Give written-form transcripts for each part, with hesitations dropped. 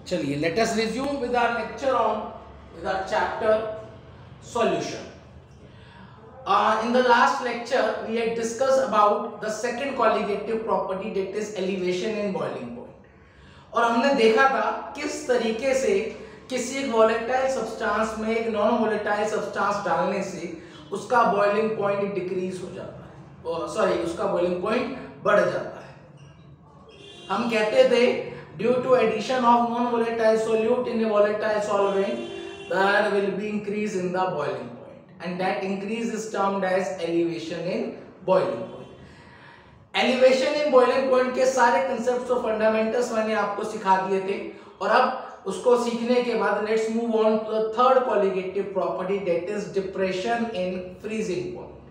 चलिए, let us resume with our lecture on with our chapter solution. In the last lecture, we had discussed about the second colligative property, that is elevation in boiling point. और हमने देखा था किस तरीके से किसी एक वोलेटाइल सब्सटेंस में एक नॉन वोलेटाइल सब्सटेंस डालने से उसका बॉइलिंग पॉइंट डिक्रीज हो जाता है, उसका बॉइलिंग पॉइंट बढ़ जाता है. हम कहते थे due to addition of non-volatile solute in a volatile solvent, there will be increase in the boiling point, and that increase is termed as elevation in boiling point. Elevation in boiling point के सारे concepts और fundamentals मैंने आपको सिखा दिए थे, और अब उसको सीखने के बाद let's move on to the third colligative property, that is depression in freezing point.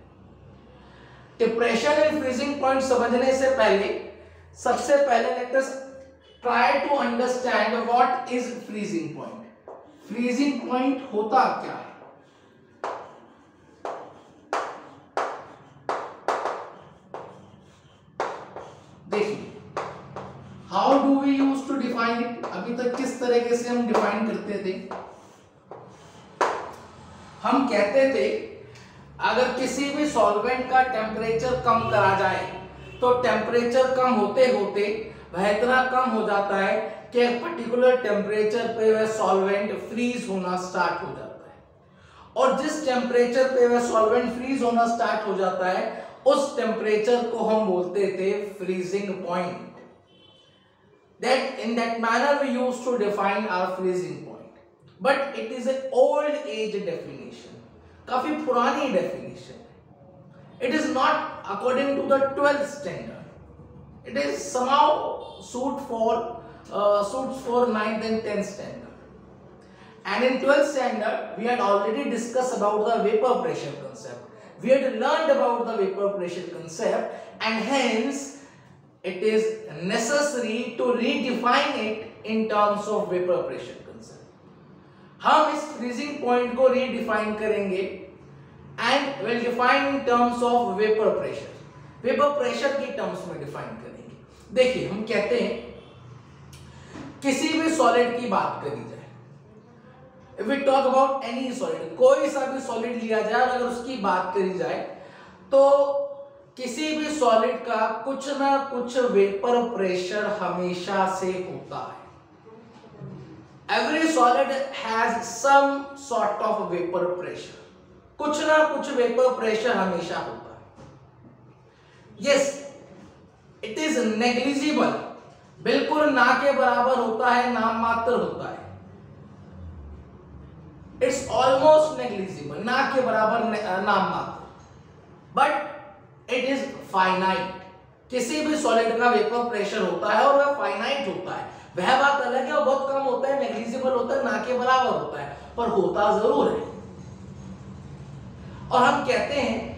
Depression in freezing point समझने से पहले सबसे पहले let us try to understand what is freezing point. Freezing point होता क्या है? देखिए, how do we use to define it? अभी तक किस तरीके से हम डिफाइन करते थे? हम कहते थे अगर किसी भी सॉल्वेंट का टेम्परेचर कम करा जाए तो टेम्परेचर कम होते होते वह इतना कम हो जाता है कि एक पर्टिकुलर टेम्परेचर पे वह सॉल्वेंट फ्रीज होना स्टार्ट हो जाता है, और जिस टेम्परेचर पे वह सॉल्वेंट फ्रीज होना स्टार्ट हो जाता है उस टेम्परेचर को हम बोलते थे freezing point. That in that manner we used to define our freezing point, but it is an old age definition, काफी पुरानी definition. It is not according to the 12th standard. It is somehow suits for 9th and 10th standard. And in 12th standard, we had already discussed about the vapor pressure concept. We had learned about the vapor pressure concept, and hence it is necessary to redefine it in terms of vapor pressure concept. हम इस freezing point को redefine करेंगे and will define in terms of vapor pressure. Vapour pressure की terms में define करेंगे. देखिए, हम कहते हैं किसी भी सॉलिड की बात करी जाए, if we talk about any solid, कोई सा भी सॉलिड लिया जाए और अगर उसकी बात करी जाए तो किसी भी सॉलिड का कुछ ना कुछ वेपर प्रेशर हमेशा से होता है. Every solid has some sort of vapour pressure, कुछ ना कुछ वेपर प्रेशर हमेशा होता है. Yes, it is negligible, बिल्कुल ना के बराबर होता है, नाम मात्र होता है. It's almost negligible, ना के बराबर नाम मात्र, but it is finite. किसी भी सॉलिड का वेपर प्रेशर होता है और वह फाइनाइट होता है. वह बात अलग है, वो बहुत कम होता है, नेग्लिजिबल होता है, ना के बराबर होता है, पर होता जरूर है. और हम कहते हैं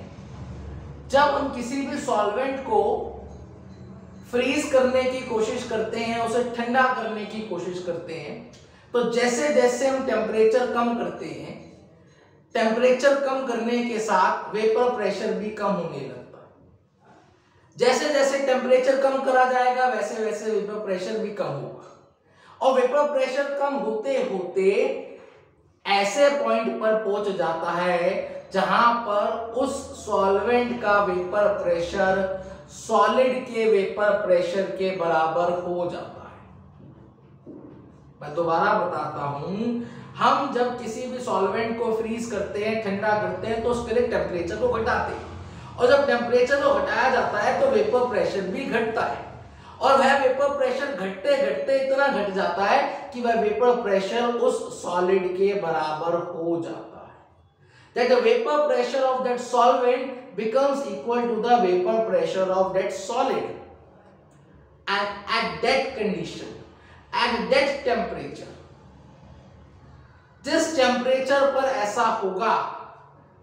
जब हम किसी भी सॉल्वेंट को फ्रीज करने की कोशिश करते हैं, उसे ठंडा करने की कोशिश करते हैं, तो जैसे जैसे हम टेम्परेचर कम करते हैं, टेम्परेचर कम करने के साथ वेपर प्रेशर भी कम होने लगता है. जैसे जैसे टेम्परेचर कम करा जाएगा वैसे वैसे वेपर प्रेशर भी कम होगा, और वेपर प्रेशर कम होते होते ऐसे पॉइंट पर पहुंच जाता है जहां पर उस सॉल्वेंट का वेपर प्रेशर सॉलिड के वेपर प्रेशर के बराबर हो जाता है. मैं दोबारा बताता हूं, हम जब किसी भी सॉल्वेंट को फ्रीज करते हैं, ठंडा करते हैं, तो उसके लिए टेम्परेचर को घटाते हैं, और जब टेम्परेचर को घटाया जाता है तो वेपर प्रेशर भी घटता है, और वह वेपर प्रेशर घटते घटते इतना घट जाता है कि वह वेपर प्रेशर उस सॉलिड के बराबर हो जाता है. That the vapor pressure of that solvent becomes equal to the vapor pressure of that solid, and at that condition, at that temperature, जिस टेम्परेचर पर ऐसा होगा,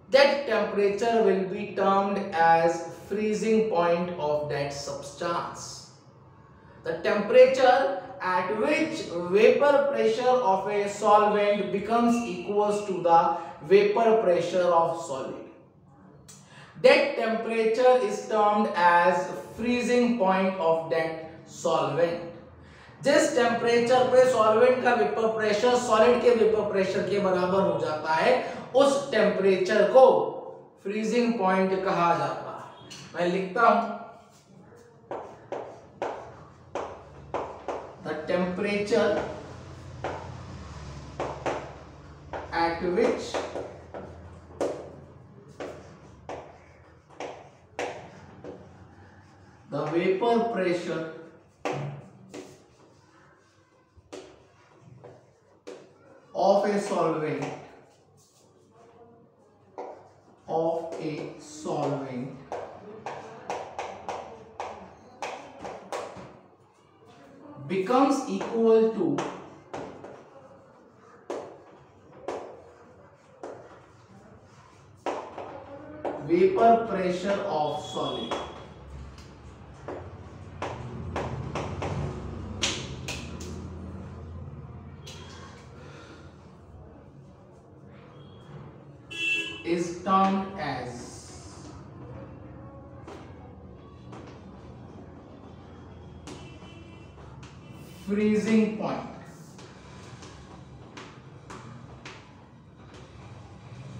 that temperature will be termed as freezing point of that substance. The temperature at which vapor pressure of a solvent becomes equals to the vapor pressure of solid. That temperature is termed as freezing point of that solvent. जिस temperature पे solvent का vapour pressure solid के vapour pressure के बराबर हो जाता है उस टेम्परेचर को फ्रीजिंग पॉइंट कहा जाता है। मैं लिखता हूं, the temperature at which the vapor pressure of a solvent becomes equal to vapor pressure of solid is termed as freezing point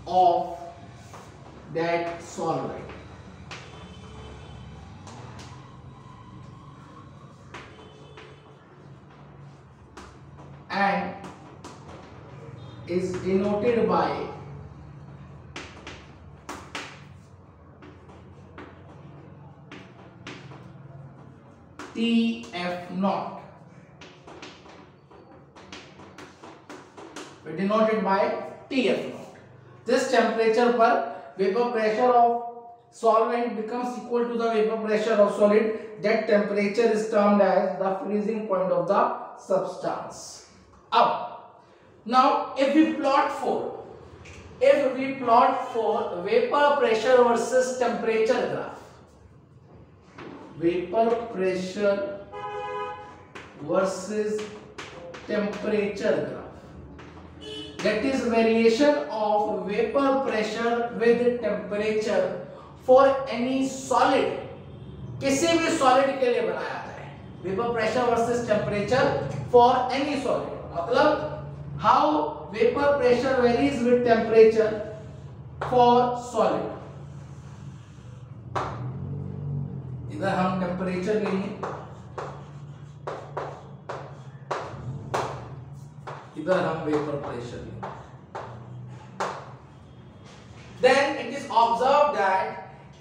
of that solvent. And is denoted by TF naught. Denoted by TF naught. This temperature पर vapor pressure of solvent becomes equal to the vapor pressure of solid. That temperature is termed as the freezing point of the substance. Now if we plot for vapor pressure versus temperature graph, vapor pressure versus temperature graph, that is variation of vapor pressure with temperature for any solid, किसी भी solid के लिए बनाया जाए vapor pressure versus temperature for any solid, मतलब how vapor pressure varies with temperature for solid. इधर हम temperature लेंगे, इधर हम वेपर प्रेशर लेंगे. Then it is observed that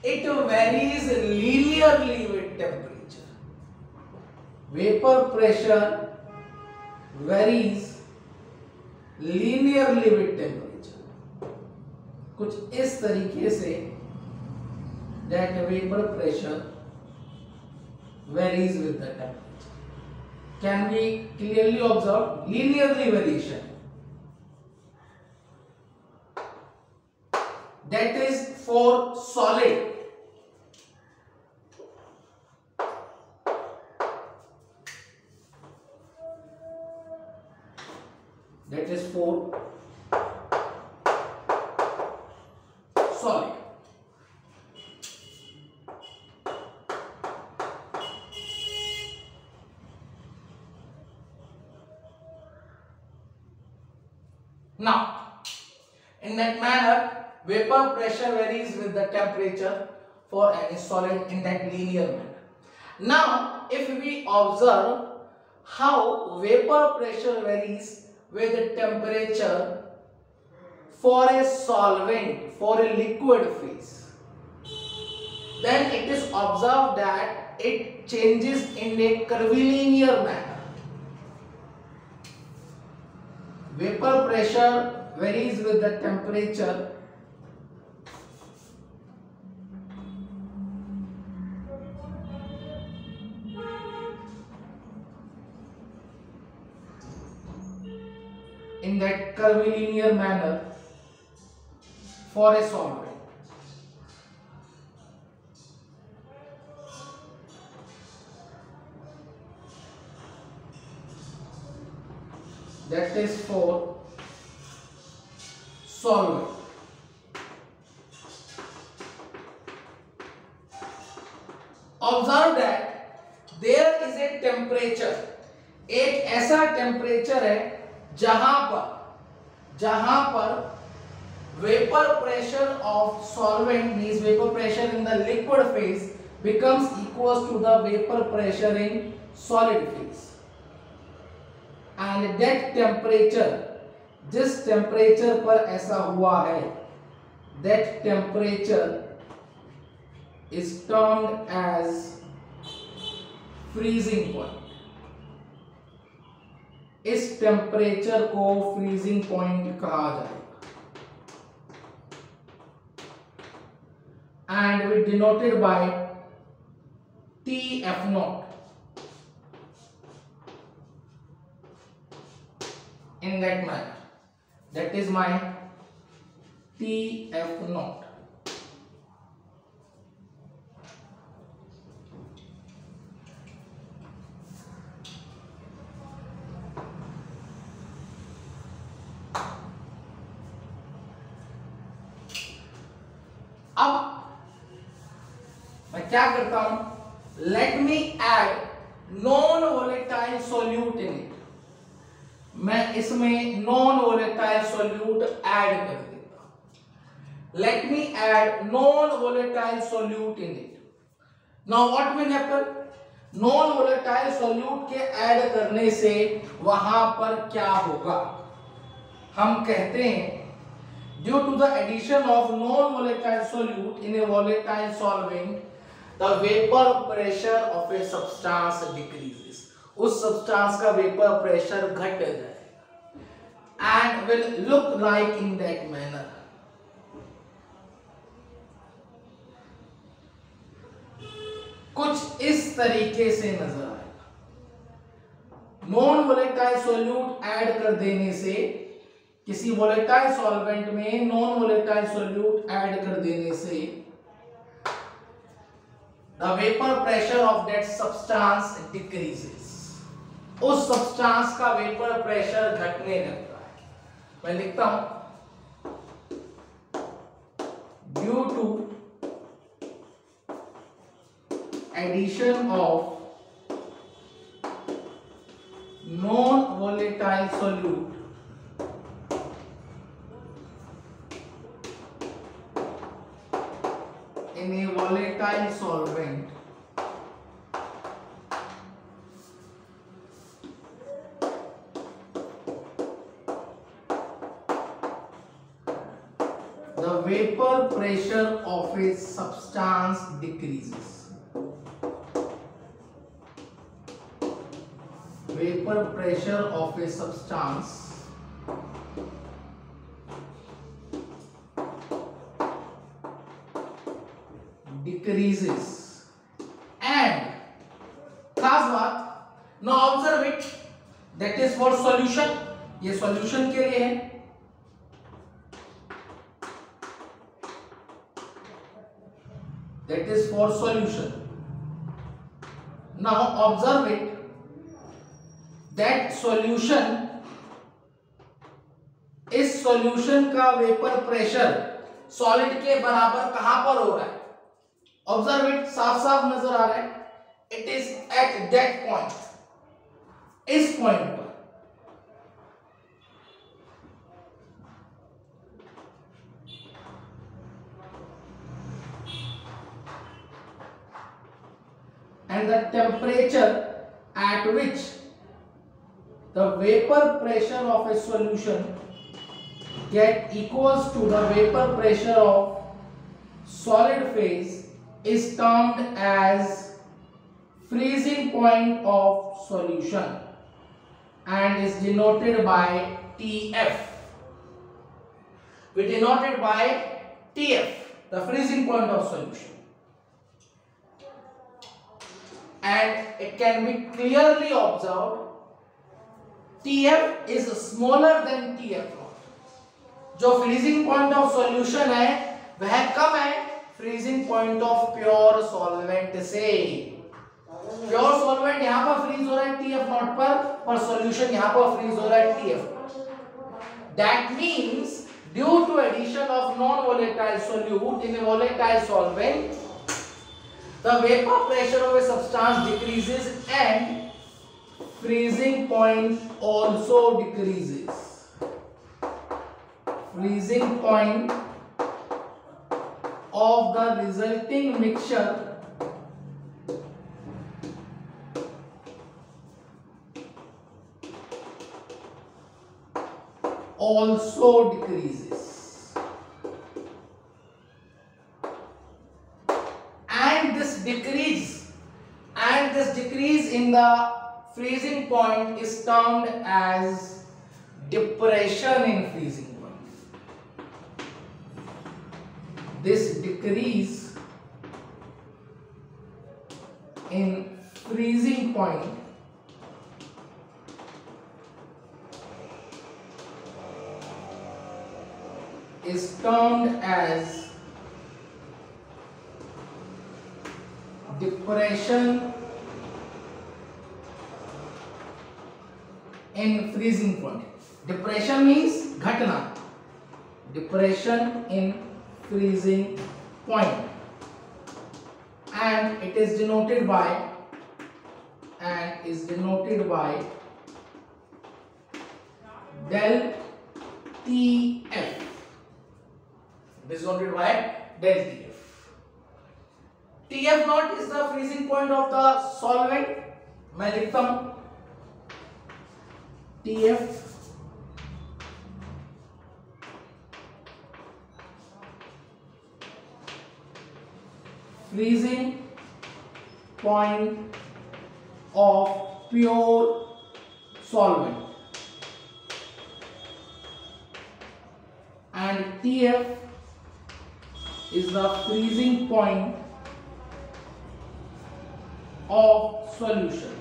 it varies linearly with temperature. Vapor pressure varies linearly with temperature. कुछ इस तरीके से that vapor pressure varies with the temperature. Can be clearly observed linearly variation. That is for solid. That is for solid. Now, in that manner, vapor pressure varies with the temperature for any solid in that linear manner. Now, if we observe how vapor pressure varies with the temperature for a solvent, for a liquid phase, then it is observed that it changes in a curvilinear manner. Vapor pressure varies with the temperature in that curvilinear manner for a solvent. That is for solvent. Observe that there is a temperature एक ऐसा temperature है जहां पर vapor pressure of solvent means vapor pressure in the liquid phase becomes equals to the vapor pressure in solid phase, and that temperature, जिस temperature पर ऐसा हुआ है, that temperature is termed as freezing point. इस temperature को freezing point कहा जाएगा, and we denoted by TF naught in that manner. That is my TF naught. अब मैं क्या करता हूं, let me add non volatile solute in it. मैं इसमें नॉन वोलेटाइल सोल्यूट ऐड कर देता हूं. Let me add non volatile solute in it. Now what will happen, non volatile solute के ऐड करने से वहां पर क्या होगा, हम कहते हैं due to the addition of non-volatile solute in a volatile solvent, the vapor pressure of a substance decreases. उस substance का vapor pressure घट जाएगा and will look like in that manner. कुछ इस तरीके से नजर आएगा. नॉन वोलेटाइल सोल्यूट ऐड कर देने से, किसी वोलेटाइल सॉल्वेंट में नॉन वोलेटाइल सोल्यूट ऐड कर देने से the vapour pressure of that substance decreases. उस सब्सटेंस का वेपर प्रेशर घटने लगता है. मैं लिखता हूं, due to addition of non volatile solute in a volatile solvent, the vapor pressure of a substance decreases. Vapor pressure of a substance decreases. And खास बात, now observe it, that is for solution. ये solution के लिए है. That is for solution. Now observe it, that solution, इस solution का vapor pressure solid के बराबर कहां पर हो रहा है? ऑब्जर्व इट, साफ साफ नजर आ रहा है. It is at that point, इस पॉइंट पर. And the temperature at which the vapour pressure of a solution get equals to the vapour pressure of solid phase is termed as freezing point of solution and is denoted by TF. We denote it by TF, the freezing point of solution, and it can be clearly observed TF is smaller than TF naught. जो freezing point of solution है वह कम है freezing point of pure solvent से. Pure solvent यहां पर freeze हो रहा है TF नॉट पर सॉल्यूशन यहां पर फ्रीज हो रहा है TF. That means due to addition of non volatile solute in a volatile solvent, the vapour pressure of a substance decreases and freezing point also decreases. Freezing point of the resulting mixture also decreases. And this decrease in the freezing point is termed as depression in freezing point. This decrease in freezing point is termed as depression in freezing point. Depression means घटना. Depression in freezing point, and it is denoted by del TF. This is denoted by del TF. TF naught is the freezing point of the solvent. मैं लिखता हूं TF freezing point of pure solvent, and TF is the freezing point of solution.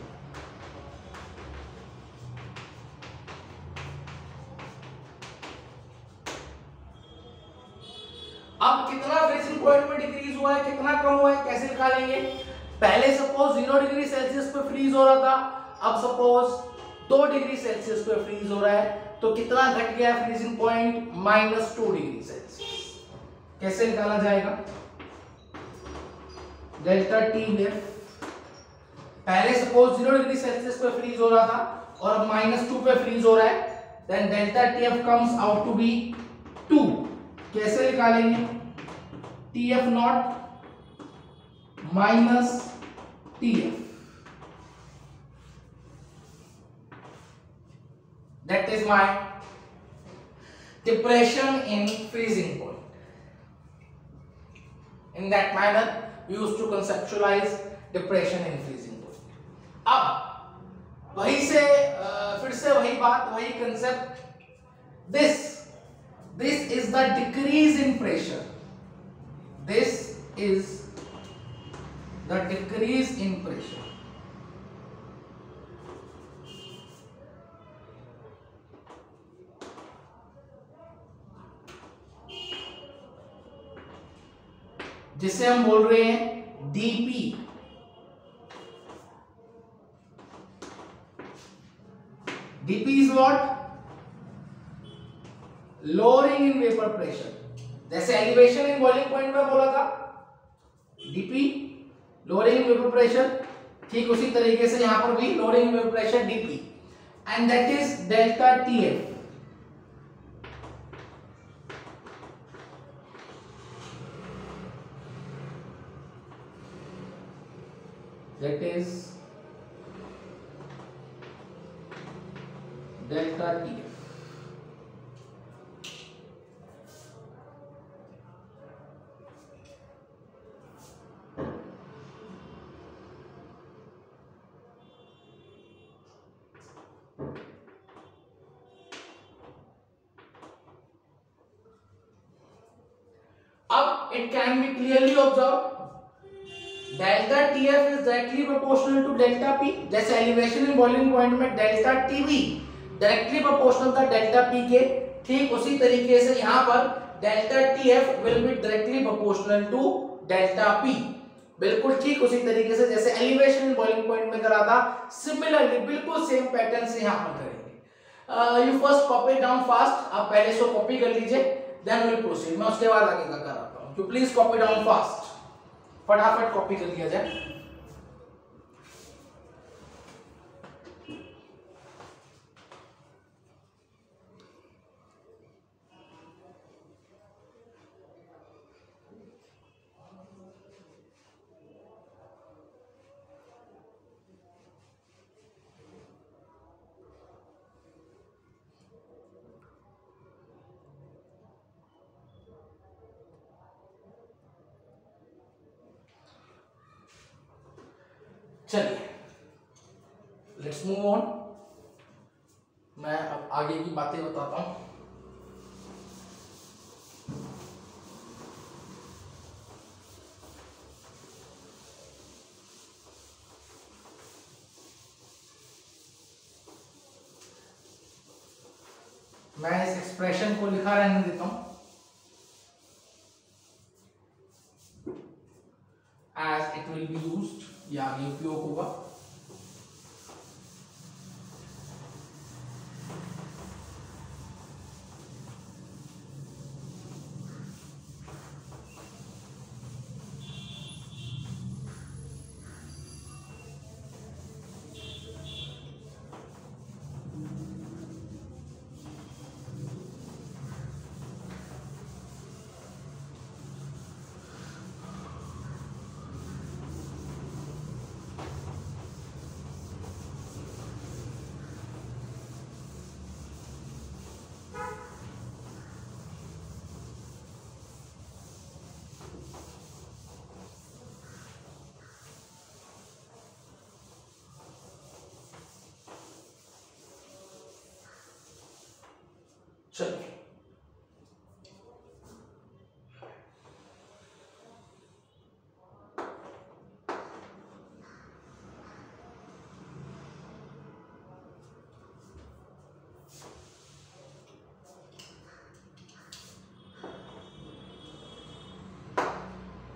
अब कितना freezing point में decrease हुआ है, कितना कम हुआ है, कैसे निकालेंगे? पहले सपोज 0 डिग्री सेल्सियस पे फ्रीज हो रहा था, अब सपोज 2 डिग्री सेल्सियस पे फ्रीज हो रहा है, तो कितना घट गया फ्रीजिंग पॉइंट? -2 degree Celsius. कैसे निकाला जाएगा? Delta T F. पहले सपोज 0 डिग्री सेल्सियस पे फ्रीज हो रहा था और अब -2 पे फ्रीज हो रहा है, then delta T F comes out to be 2. कैसे निकालेंगे? TF not minus TF, that is my depression in freezing point. In that manner we used to conceptualize depression in freezing point. अब वही से फिर से वही बात, वही concept. This is the decrease in pressure. This is the decrease in pressure. जिसे हम बोल रहे हैं dP. dP is what? Lowering in vapor pressure. जैसे एलिवेशन इन बॉइलिंग पॉइंट में बोला था dP, lowering in vapor pressure, ठीक उसी तरीके से यहां पर भी lowering in vapor pressure dP, and that is delta TF. That is delta TF. अब it can be clearly observed delta TF is directly proportional to delta P. जैसे elevation in boiling point में delta TB directly proportional था delta P के, ठीक उसी तरीके से यहाँ पर delta TF will be directly proportional to delta P. बिल्कुल ठीक उसी तरीके से जैसे एलिवेशन इन बॉइलिंग पॉइंट में करा था, सिमिलरली बिल्कुल सेम पैटर्न से यहाँ पर करेंगे. You first copy down fast. आप पहले इसको कॉपी कर लीजिए, देन विल प्रोसीड. मैं उसके बाद आगे का कराता हूँ. You please copy down fast. फटाफट कॉपी कर दिया जाए. चलिए लेट्स मूव ऑन। मैं अब आगे की बातें बताता हूं। मैं इस एक्सप्रेशन को लिखा रहने देता हूं as it will be used, या आगे उपयोग होगा। चलिए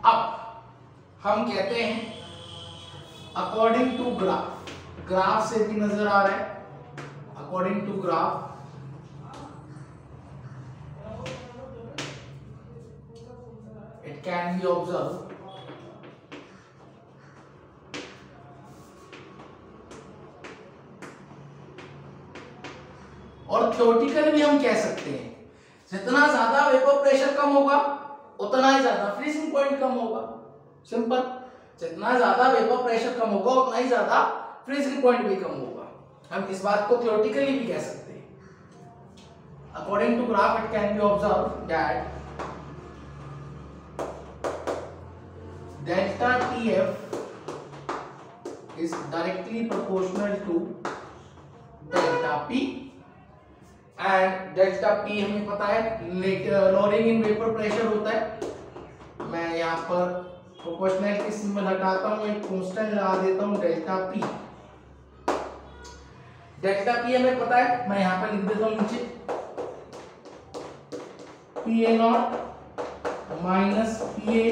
अब हम कहते हैं अकॉर्डिंग टू ग्राफ, ग्राफ से भी नजर आ रहा है, according to graph it can be observed और थ्योरेटिकल भी हम कह सकते हैं, जितना ज्यादा वेपर प्रेशर कम होगा उतना ही ज्यादा फ्रीजिंग पॉइंट कम होगा। सिंपल, जितना ज्यादा वेपर प्रेशर कम होगा उतना ही ज्यादा फ्रीजिंग पॉइंट भी कम होगा। हम इस बात को थ्योरेटिकली भी कह सकते हैं। According to graph it can be observe that delta TF is directly proportional to delta P and delta P हमें पता है lowering in vapor pressure होता है। मैं यहाँ पर प्रोपोर्शनल की सिंबल हटाता हूँ, एक कांस्टेंट लगा देता हूँ डेल्टा P। डेल्टा P हमें पता है, मैं यहाँ पर लिख देता हूँ नीचे PA0 माइनस PA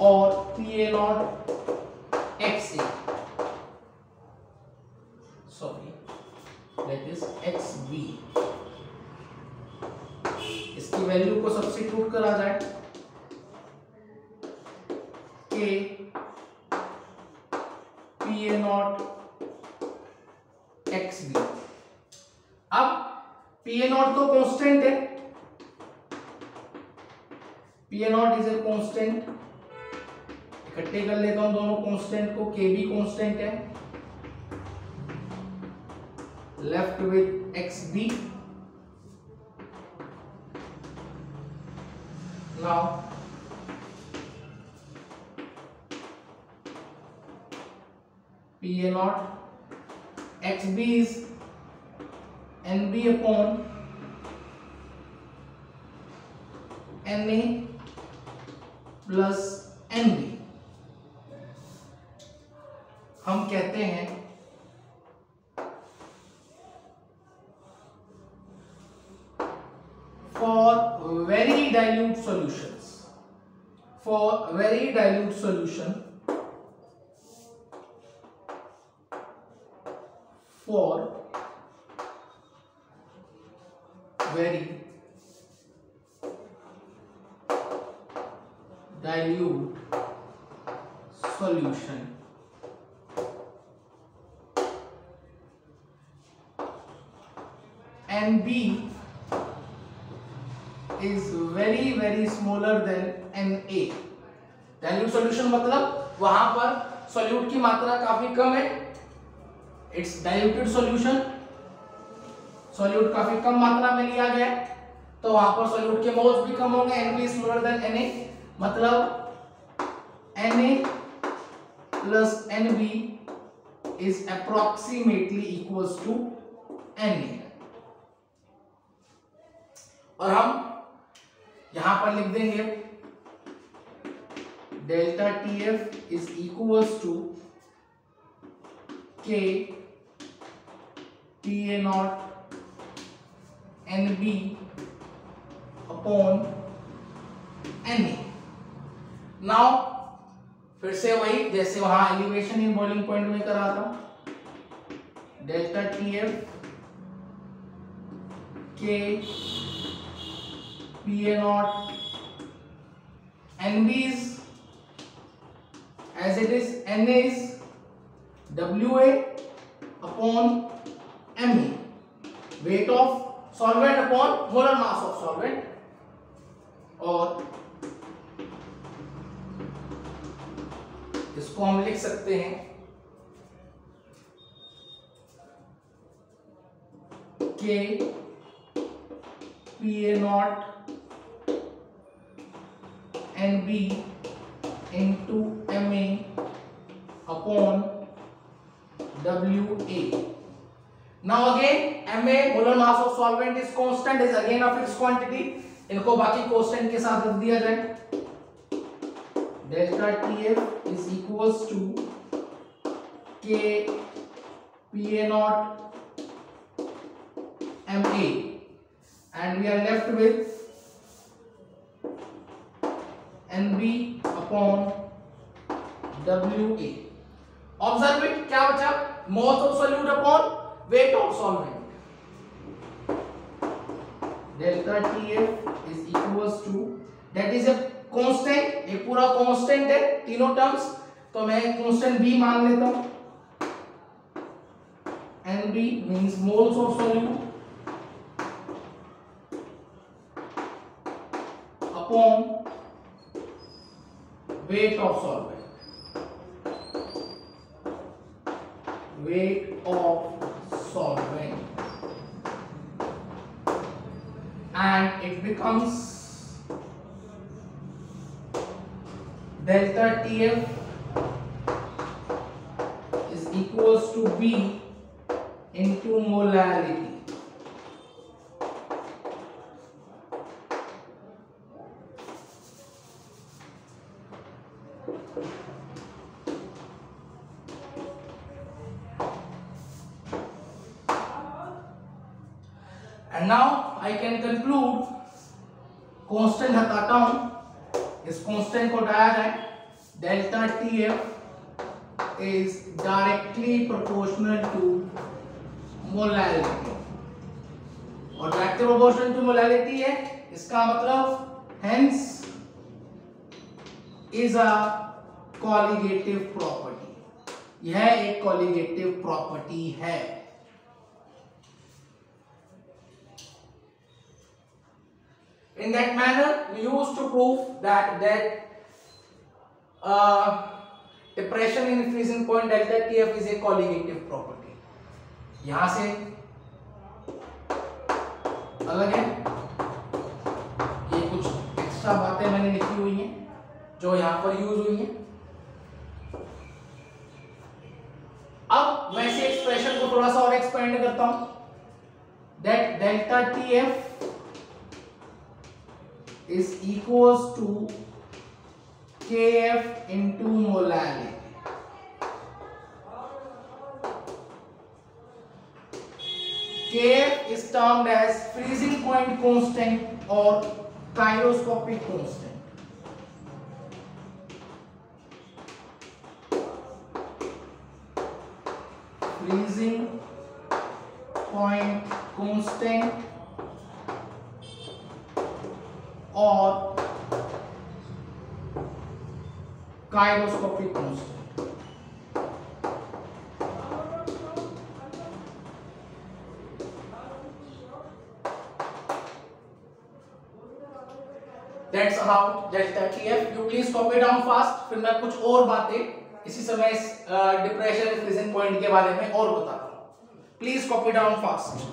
और PA0 XA, sorry that is XB। इसकी वैल्यू को सब्स्टिट्यूट करा जाए K PA0 XB। अब PA0 तो कांस्टेंट है, PA0 इज ए कांस्टेंट, इकट्ठे कर लेता हूं दोनों कांस्टेंट को, K भी कांस्टेंट है, left with XB। Now PA0 XB is NB upon NA plus NB। हम कहते हैं for very dilute solutions, for very dilute solution, for very dilute solution NB is very smaller than Na। Dilute solution मतलब वहां पर solute की मात्रा काफी कम है, इट्स डाइल्यूटेड सॉल्यूशन, सॉल्यूट काफी कम मात्रा में लिया गया है, तो वहां पर सॉल्यूट के मोल्स भी कम होंगे। Nb स्मॉलर देन Na मतलब Na plus Nb is approximately equals to Na। और हम यहां पर लिख देंगे delta TF is equals to K PA not NB upon Na। Now फिर से वही जैसे वहां एलिवेशन इन बॉइलिंग पॉइंट में करा था, delta TF K PA not NB is as it is, Na is WA upon Me, weight of solvent upon molar mass of solvent, और इसको हम लिख सकते हैं K PA not NB into Ma upon WA. Now again Ma molar mass of solvent is constant, is again a fixed quantity. इनको बाकी constant के साथ रख दिया जाए। Delta TF is equals to K PA naught Ma, and we are left with NB upon WA. Observe it, क्या बचा? Mass of solute upon weight of solvent. Delta TF is equals to, that is a constant, एक पूरा constant है तीनों terms, तो मैं constant B मान लेता हूँ। NB means moles of solute upon weight of solvent. Weight of solvent, and it becomes delta TF is equals to B into molarity. And now I can conclude, constant हटाता हूं, इस constant को हटाया जाए, delta TF is directly proportional to molarity, और directly proportional to molarity है, इसका मतलब hence is a colligative property, यह एक colligative property है। In that manner, we used to prove that depression in freezing point delta TF is a colligative property. यहाँ से अलग है, ये कुछ एक्स्ट्रा बातें मैंने लिखी हुई हैं जो यहाँ पर यूज हुई हैं। अब मैं इस एक्सप्रेशन को थोड़ा सा और एक्सपेंड करता हूँ, that delta TF is equals to Kf into molarity. Kf is termed as freezing point constant or chiroscopic constant. Freezing point constant or chiroscopic constant. That's how delta TF. You please copy down fast. फिर मैं कुछ और बातें इसी समय depression freezing point के बारे में और बताता हूँ. Please copy down fast.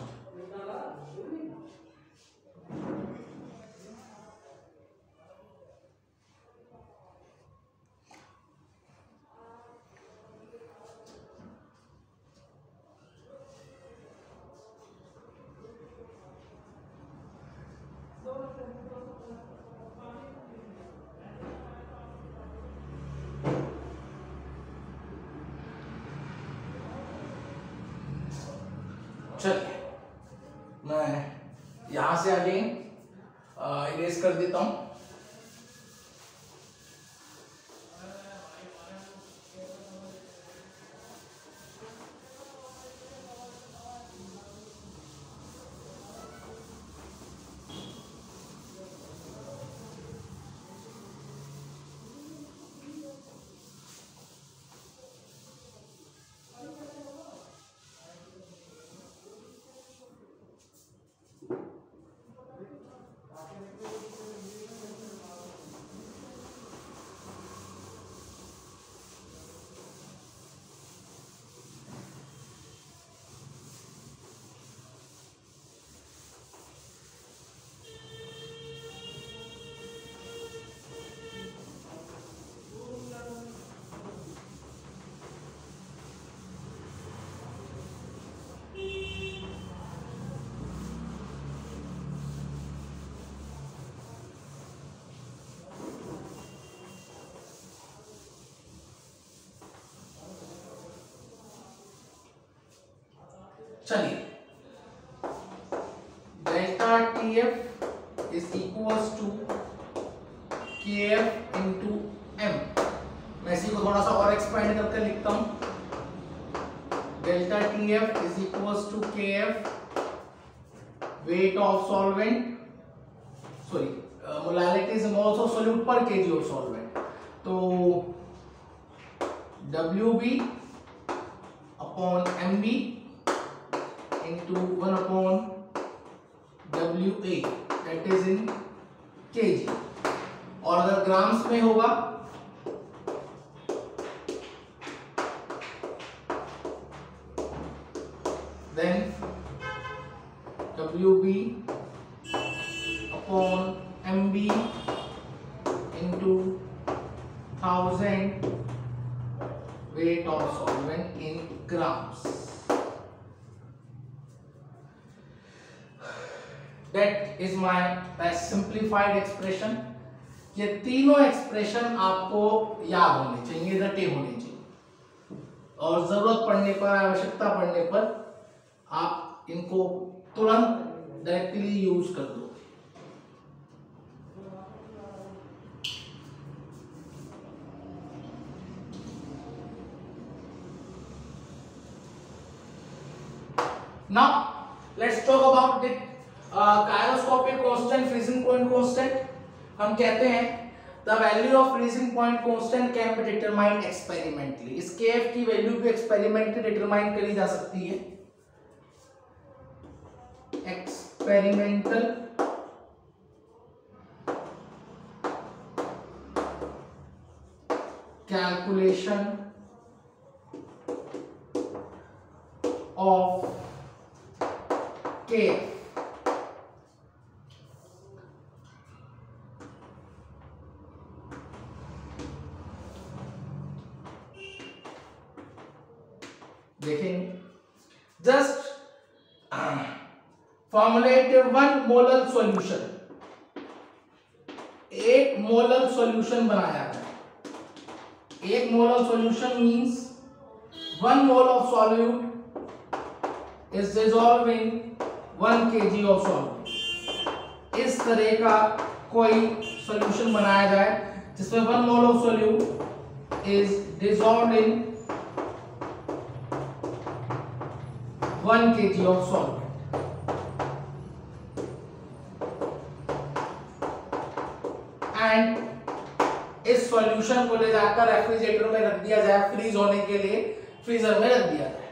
चलिए मैं यहां से अगेन इरेज कर देता हूं। चलिए delta T F is equals to K F into M. मैं इसी को थोड़ा सा और एक्सपेंड करके लिखता हूं। Delta T F is equals to K F weight of solvent, sorry molalities moles of solute पर केजी ऑफ सॉल्वेंट। तो WB upon MB into 1 upon WA that is in kg। और अगर ग्राम्स में होगा then WB upon MB into 1000 weight of solvent in grams। That is my best simplified expression। ये तीनों expression आपको याद होने चाहिए, रटे होने चाहिए, और जरूरत पड़ने पर, आवश्यकता पड़ने पर आप इनको तुरंत डायरेक्टली यूज कर दो। Now let's talk about the cryoscopic constant, freezing point constant. हम कहते हैं the value of freezing point constant can be determined experimentally. इस केएफ की वैल्यू भी एक्सपेरिमेंटली डिटरमाइन करी जा सकती है। एक्सपेरिमेंटल कैलकुलेशन ऑफ केएफ देखेंगे। जस्ट फॉर्मुलेट 1 मोलर सॉल्यूशन, एक मोलर सॉल्यूशन बनाया है। एक molar solution means 1 mole of solute is dissolve in 1 kg of solute. इस तरह का कोई सॉल्यूशन बनाया जाए जिसमें 1 mole of solute is dissolve in 1 kg of solvent। And इस सॉल्यूशन को ले जाकर रेफ्रिजरेटर में रख दिया जाए, फ्रीज होने के लिए फ्रीजर में रख दिया जाए,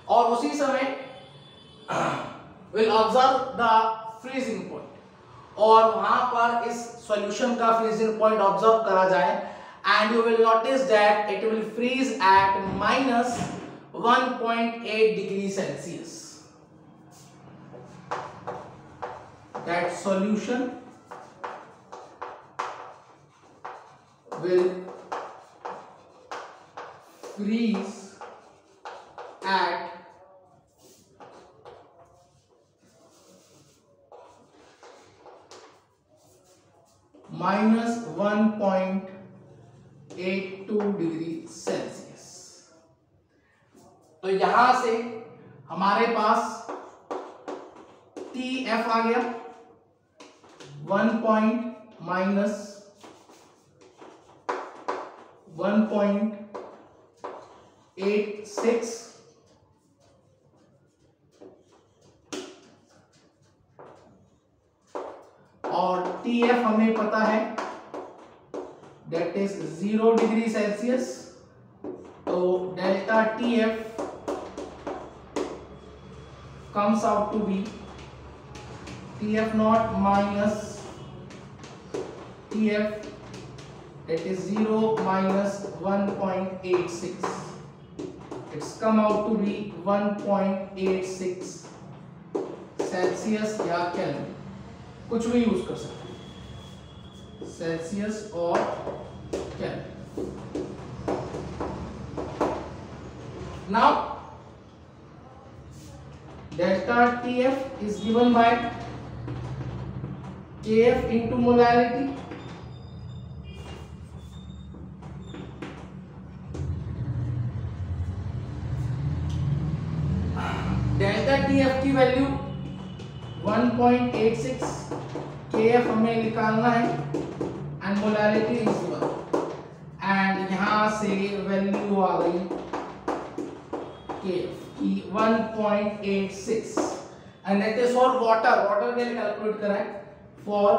और उसी समय will observe the freezing point, और वहां पर इस सॉल्यूशन का फ्रीजिंग पॉइंट ऑब्जर्व करा जाए, and you will notice that it will freeze at -1.8 degree Celsius. That solution will freeze at -1.82 degree Celsius. तो यहां से हमारे पास टी एफ आ गया 1.-1.86 और टी एफ हमें पता है दैट इज 0 डिग्री सेल्सियस, तो delta T F comes out to be TF naught minus TF, that is 0 minus 1.86. It's come out to be 1.86 Celsius या केल्विन, कुछ भी यूज कर सकते हैं, सेल्सियस और kelvin. Now delta TF is given by KF into molarity. Delta TF की value 1.86, KF हमें निकालना है and molarity is given, and यहां से वैल्यू आ गई KF 1.86 and that is for water के लिए कैलकुलेट करें, for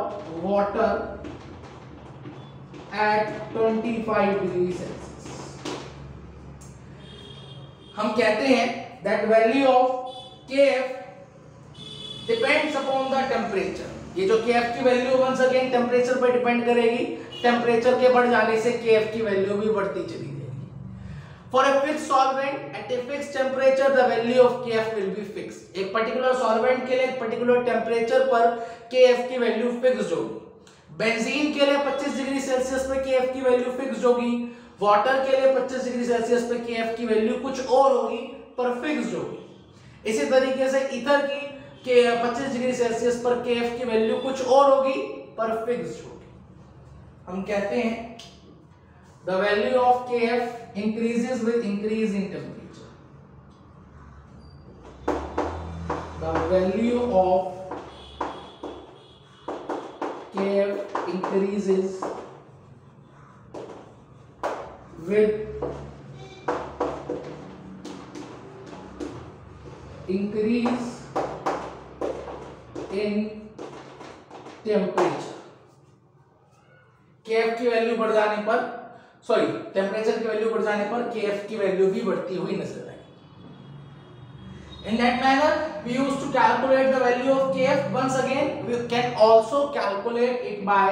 water at 25 degree Celsius. हम कहते हैं that value of KF depends upon the temperature। ये जो KF की वैल्यू वंस अगेन टेम्परेचर पर डिपेंड करेगी, टेम्परेचर के बढ़ जाने से KF की वैल्यू भी बढ़ती चली जाएगी। For a fixed solvent at a fixed temperature, the value of KF will be fixed। एक पर्टिकुलर सॉल्वेंट के लिए एक पर्टिकुलर टेम्परेचर पर KF की वैल्यू फिक्स्ड होगी। बेंजीन के लिए 25 डिग्री सेल्सियस पे KF की वैल्यू फिक्स्ड होगी, वाटर के लिए 25 डिग्री सेल्सियस पे KF की वैल्यू कुछ और होगी पर फिक्स्ड होगी। इसी तरीके से ईथर की 25 डिग्री सेल्सियस पर KF की वैल्यू कुछ और होगी पर फिक्स्ड होगी। हम कहते हैं the value of KF increases with increase in temperature। The value of KF increases with increase in temperature। KF की वैल्यू बढ़ जाने पर, सॉरी टेम्परेचर की वैल्यू बढ़ जाने पर KF की वैल्यू भी बढ़ती हुई नजर आएगी। In that manner, we used to calculate the value of KF. Once again, we can also calculate it by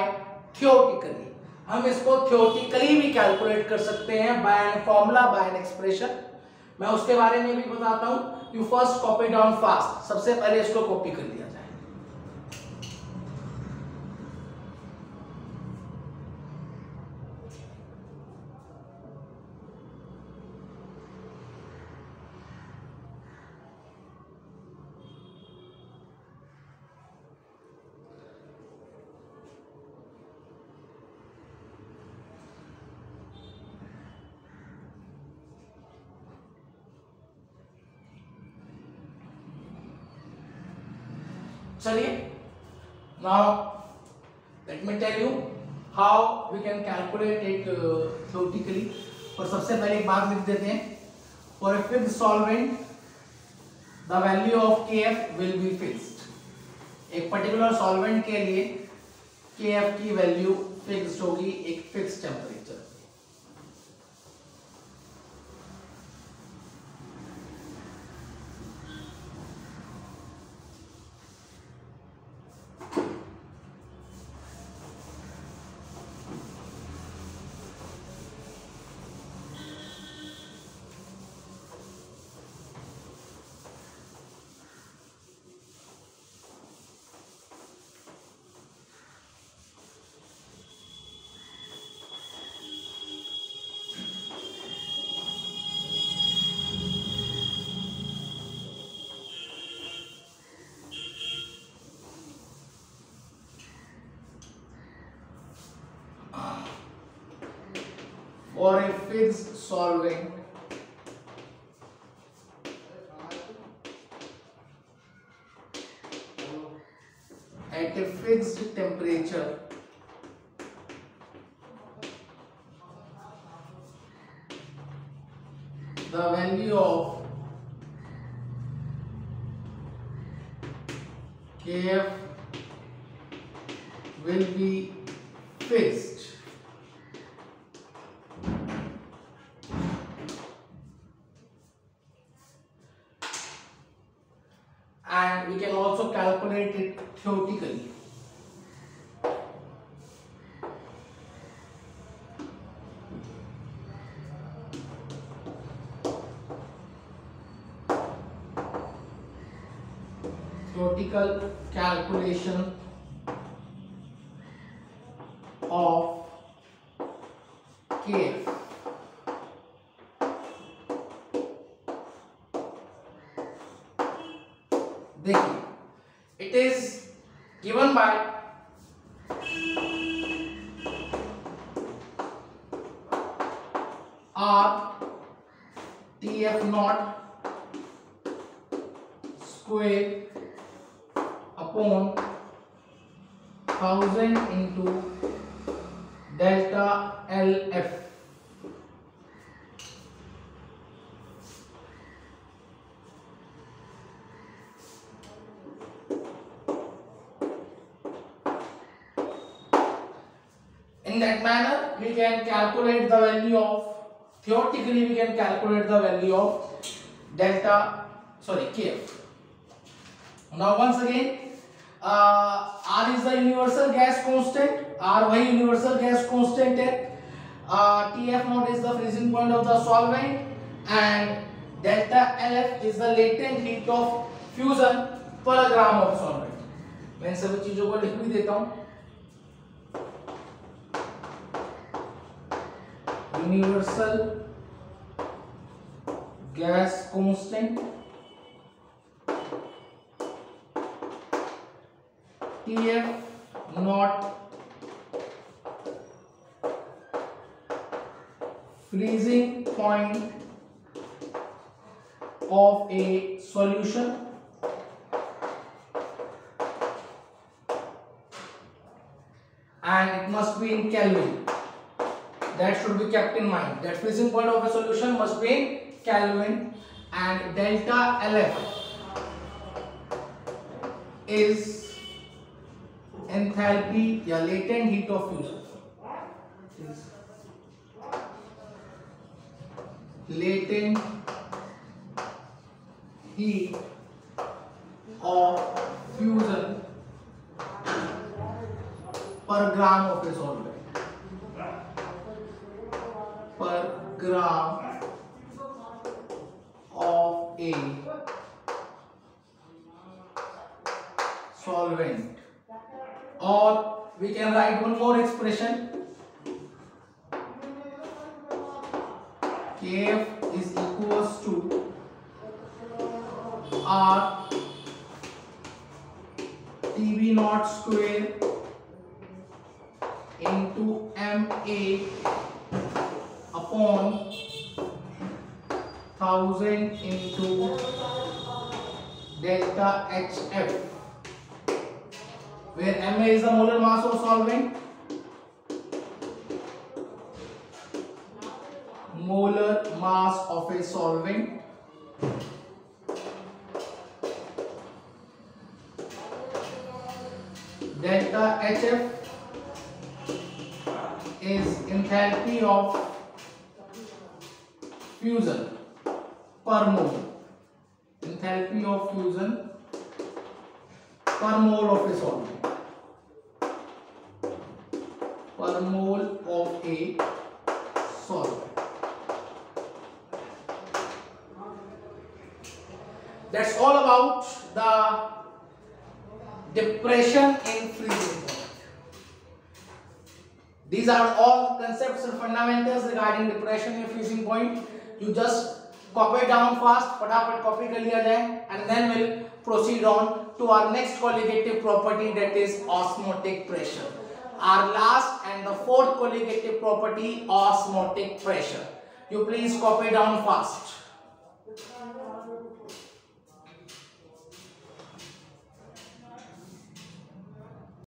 theoretically। हम इसको theoretically भी calculate कर सकते हैं by an formula, by an expression। मैं उसके बारे में भी बताता हूँ। You first copy down fast। सबसे पहले इसको कॉपी कर लिया जाए। चलिए, now let me tell you how we can calculate it theoretically। और सबसे पहले एक बात लिख देते हैं, for a fixed solvent the value of KF will be fixed। एक पर्टिकुलर सॉल्वेंट के लिए KF की वैल्यू फिक्स्ड होगी एक fixed temperature. or a fixed solvent at a fixed temperature the value of Kf will be fixed. And we can also calculate it theoretically. Theoretical calculation of Kf. देखिए, it is given by R Tf naught square upon 1000 into delta LF. In that manner, we can calculate the value of, theoretically we can calculate the value of Kf. Now once again, R is the universal gas constant, R वही universal gas constant है, Tf naught is the freezing point of the solvent and delta LF is the latent heat of fusion per gram of solvent. मैं इन सभी चीजों को लिख भी देता हूँ. Universal gas constant Tf naught freezing point of a solution and it must be in Kelvin. That should be kept in mind. That freezing point of a solution must be in Kelvin and delta LF is enthalpy या latent heat of fusion. Latent heat of fusion per gram of a solvent. Per gram of a solvent. Or we can write one more expression. Kf is equals to R Tb naught square into Ma upon 1000 into delta HF, where Ma is the molar mass of solvent, molar mass of a solvent, delta HF is enthalpy of fusion per mole. Enthalpy of fusion per mole of a solvent. Per mole of a solvent. That's all about the depression in freezing point. These are all concepts and fundamentals regarding depression in freezing point. You just copy down fast, फटाफट copy कर लिया जाए, and then we'll proceed on to our next colligative property, that is osmotic pressure. Our last and the fourth colligative property, osmotic pressure. You please copy down fast.